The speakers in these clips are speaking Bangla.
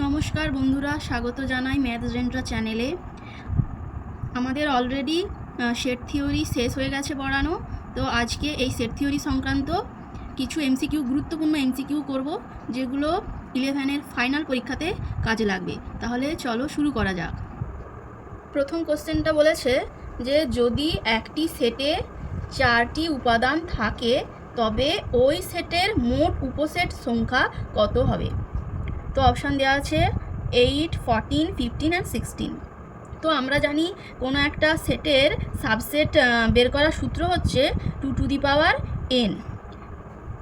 নমস্কার বন্ধুরা, স্বাগত জানাই ম্যাথস জেন্ট্রা চ্যানেলে। আমাদের অলরেডি সেট থিওরি শেষ হয়ে গেছে পড়ানো। তো আজকে এই সেট থিওরি সংক্রান্ত কিছু এমসিকিউ, গুরুত্বপূর্ণ এমসিকিউ করব, যেগুলো 11-এর ফাইনাল পরীক্ষাতে কাজে লাগবে। তাহলে চলো শুরু করা যাক। প্রথম কোশ্চেনটা বলেছে যে যদি একটি সেটে 4টি উপাদান থাকে তবে ওই সেটের মোট উপসেট সংখ্যা কত হবে? তো অপশান দেওয়া আছে 8, 14, 15 অ্যান্ড 16। তো আমরা জানি কোনো একটা সেটের সাবসেট বের করার সূত্র হচ্ছে 2n।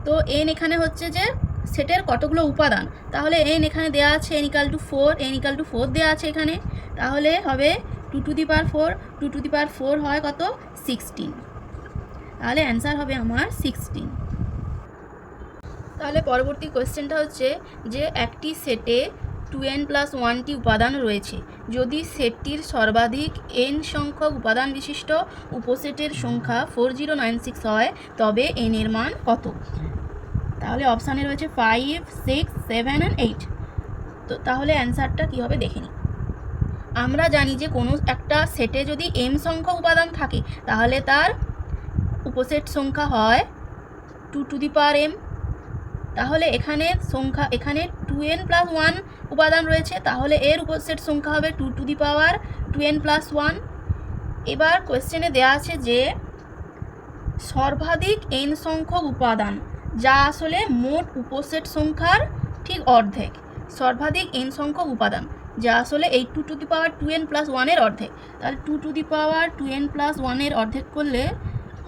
তো n এখানে হচ্ছে যে সেটের কতগুলো উপাদান, তাহলে n এখানে দেওয়া আছে n = 4, n = 4 দেওয়া আছে এখানে, তাহলে হবে 2^4, 2^4 হয় কত? 16। তাহলে অ্যান্সার হবে আমার 16। তাহলে পরবর্তী কোয়েশ্চেনটা হচ্ছে যে একটি সেটে 2n+1টি উপাদান রয়েছে। যদি সেটটির সর্বাধিক n সংখ্যক উপাদান বিশিষ্ট উপসেটের সংখ্যা 4096 হয় তবে n এর মান কত? তাহলে অপশানে রয়েছে 5, 6, 7 অ্যান্ড 8। তো তাহলে অ্যান্সারটা কী হবে দেখে নিই। আমরা জানি যে কোনো একটা সেটে যদি m সংখ্যক উপাদান থাকে তাহলে তার উপসেট সংখ্যা হয় 2m। তাহলে এখানে 2n+1 উপাদান রয়েছে, তাহলে এর উপসেট সংখ্যা হবে 2n+1। এবার কোয়েশ্চেনে দেওয়া আছে যে সর্বাধিক n সংখ্যক উপাদান, যা আসলে মোট উপসেট সংখ্যার ঠিক অর্ধেক। সর্বাধিক n সংখ্যক উপাদান যা আসলে এই 2n+1 এর অর্ধেক। তাহলে 2n+1 এর অর্ধেক করলে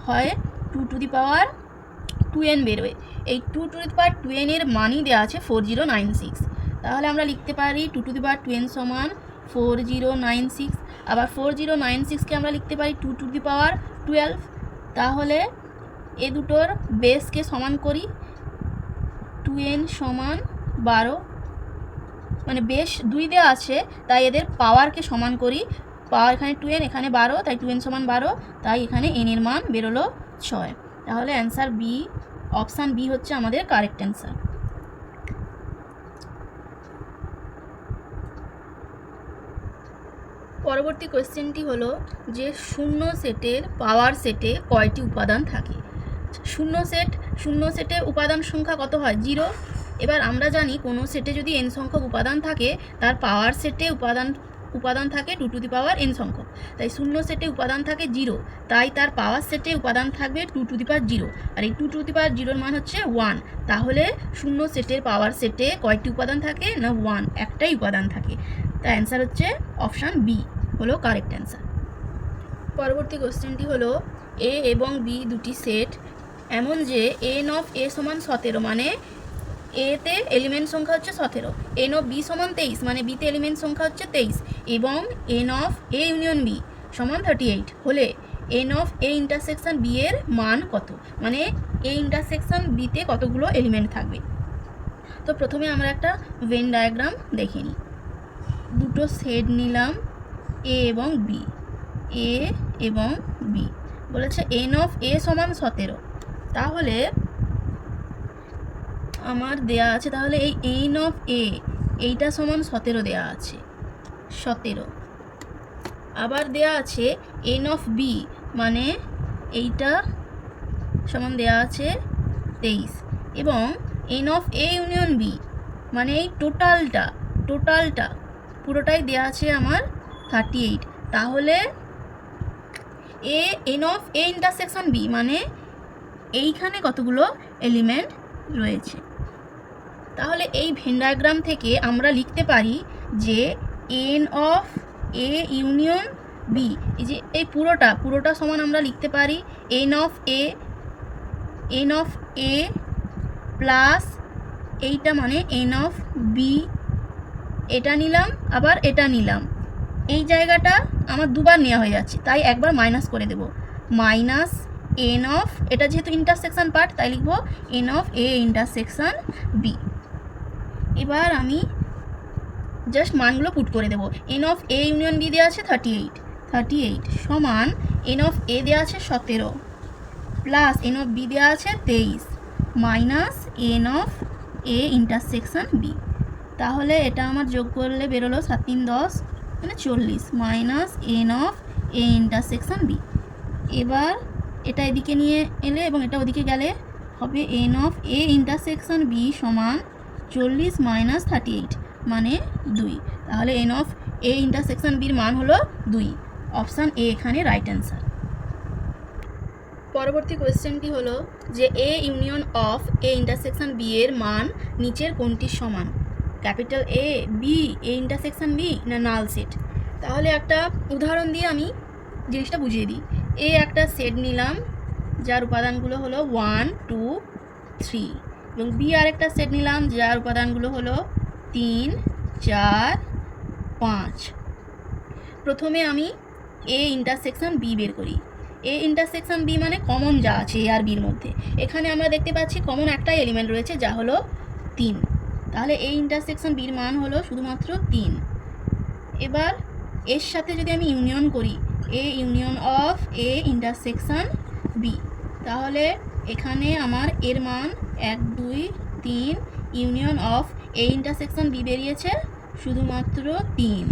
হয় 2n বেরোয়। এই 2n এর মানই দেওয়া আছে 4096। তাহলে আমরা লিখতে পারি 2n সমান 4096। আবার 4096কে আমরা লিখতে পারি 212। তাহলে এ দুটোর বেসকে সমান করি, 2n সমান 12, মানে বেস 2 দেওয়া আছে তাই এদের পাওয়ারকে সমান করি। পাওয়ার এখানে 2n, এখানে 12, তাই 2n সমান 12, তাই এখানে n এর মান বেরোলো 6। তাহলে অ্যান্সার বি, অপশান বি হচ্ছে আমাদের কারেক্ট অ্যান্সার। পরবর্তী কোয়েশ্চেনটি হলো যে শূন্য সেটের পাওয়ার সেটে কয়টি উপাদান থাকে? শূন্য সেটে উপাদান সংখ্যা কত হয়? 0। এবার আমরা জানি কোনো সেটে যদি n সংখ্যক উপাদান থাকে তার পাওয়ার সেটে উপাদান থাকে 2n সংখ্যক। তাই শূন্য সেটে উপাদান থাকে 0, তাই তার পাওয়ার সেটে উপাদান থাকবে 2^0। আর এই 2^0 মান হচ্ছে 1। তাহলে শূন্য সেটের পাওয়ার সেটে কয়টি উপাদান থাকে? না 1, একটাই উপাদান থাকে। তাই অ্যান্সার হচ্ছে অপশান বি হলো কারেক্ট অ্যান্সার। পরবর্তী কোশ্চেনটি হলো এ এবং বি দুটি সেট এমন যে n(a) সমান 17, মানে এতে এলিমেন্ট সংখ্যা হচ্ছে 17, n(b) সমান 23, মানে বিতে এলিমেন্ট সংখ্যা হচ্ছে 23, এবং n(a ইউনিয়ন b) সমান 38 হলে n(a) b এর মান কত? মানে a b তে কতগুলো এলিমেন্ট থাকবে। তো প্রথমে আমরা একটা ভেন ডায়াগ্রাম দেখে নিই। দুটো সেট নিলাম a এবং b, a এবং b, বলেছে n(a) সমান 17। তাহলে আমার দেয়া আছে, তাহলে এই n(a) এইটা সমান 17 দেয়া আছে, 17। আবার দেয়া আছে n(b) মানে এইটা সমান দেয়া আছে 23, এবং n(a ইউনিয়ন b) মানে এই টোটালটা পুরোটাই দেয়া আছে আমার 38। তাহলে n(a) b মানে এইখানে কতগুলো এলিমেন্ট রয়েছে। তাহলে এই ভেন ডায়াগ্রাম থেকে আমরা লিখতে পারি যে n(a ইউনিয়ন b), এই যে এই পুরোটা সমান আমরা লিখতে পারি n(a) প্লাস এইটা মানে n(b), এটা নিলাম আবার এটা নিলাম, এই জায়গাটা আমার দুবার নেওয়া হয়ে যাচ্ছে, তাই একবার মাইনাস করে দেব, মাইনাস এটা যেহেতু ইন্টারসেকশন পার্ট তাই লিখব n(a) b। এবার আমি জাস্ট মানগুলো পুট করে দেবো। n(a ইউনিয়ন b) দেওয়া আছে 38 সমান n(a) দেওয়া আছে 17 প্লাস n(b) দেওয়া আছে 23 মাইনাস n(a) b। তাহলে এটা আমার যোগ করলে বেরোলো 7 3 10 মানে 40 minus n of A intersection B. এবার এটা এদিকে নিয়ে এলে এবং এটা ওদিকে গেলে হবে n of A intersection B সমান 40 মাইনাস 38 মানে 2। তাহলে এন অফ এ ইন্টারসেকশন বির মান হলো 2। অপশান এ এখানে রাইট অ্যান্সার। পরবর্তী কোয়েশ্চেনটি হলো যে A union of A intersection B এর মান নিচের কোনটির সমান? Capital A, B, A intersection B না নাল সেট? তাহলে একটা উদাহরণ দিয়ে আমি জিনিসটা বুঝিয়ে দিই। এ একটা সেট নিলাম যার উপাদানগুলো হলো 1 2 3 এবং বি আরেকটা সেট নিলাম যার উপাদানগুলো হলো 3 4 5। প্রথমে আমি এ ইন্টারসেকশন বি বের করি। এ ইন্টারসেকশন বি মানে কমন যা আছে এ আর বির মধ্যে। এখানে আমরা দেখতে পাচ্ছি কমন একটাই এলিমেন্ট রয়েছে যা হলো 3। তাহলে এ ইন্টারসেকশন বির মান হলো শুধুমাত্র 3। এবার এর সাথে যদি আমি ইউনিয়ন করি A union of A intersection B, তাহলে এখানে আমার এর মান 1 2 3 union of A intersection B বেরিয়েছে শুধুমাত্র 3।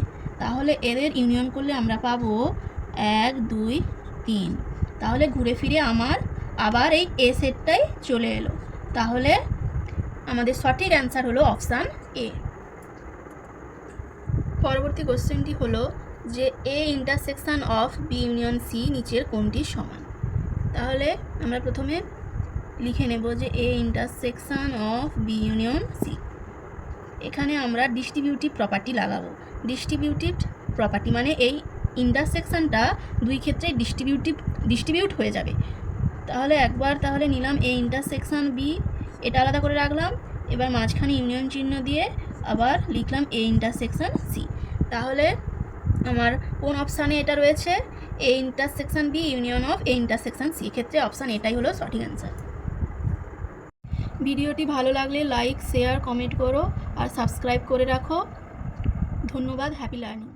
তাহলে এদের ইউনিয়ন করলে আমরা পাবো 1 2 3। তাহলে ঘুরে ফিরে আমার আবার এই এ সেটটাই চলে এলো। তাহলে আমাদের সঠিক অ্যান্সার হলো অপশান এ। পরবর্তী কোশ্চেনটি হলো যে A intersection of B union C নিচের কোনটির সমান? তাহলে আমরা প্রথমে লিখে নেব যে A intersection of B union C. এখানে আমরা ডিস্ট্রিবিউটিভ প্রপার্টি লাগাবো। ডিস্ট্রিবিউটিভ প্রপার্টি মানে এই ইন্টারসেকশনটা দুই ক্ষেত্রে ডিস্ট্রিবিউট হয়ে যাবে। তাহলে একবার তাহলে নিলাম এ ইন্টারসেকশন বি, এটা আলাদা করে রাখলাম। এবার মাঝখানে ইউনিয়ন চিহ্ন দিয়ে আবার লিখলাম এ ইন্টারসেকশন সি। তাহলে আমার কোন অপশানে এটা রয়েছে? A intersection B union of A intersection C. ক্ষেত্রে অপশান এটাই হলো সঠিক অ্যান্সার। ভিডিওটি ভালো লাগলে লাইক শেয়ার কমেন্ট করো আর সাবস্ক্রাইব করে রাখো। ধন্যবাদ। Happy learning.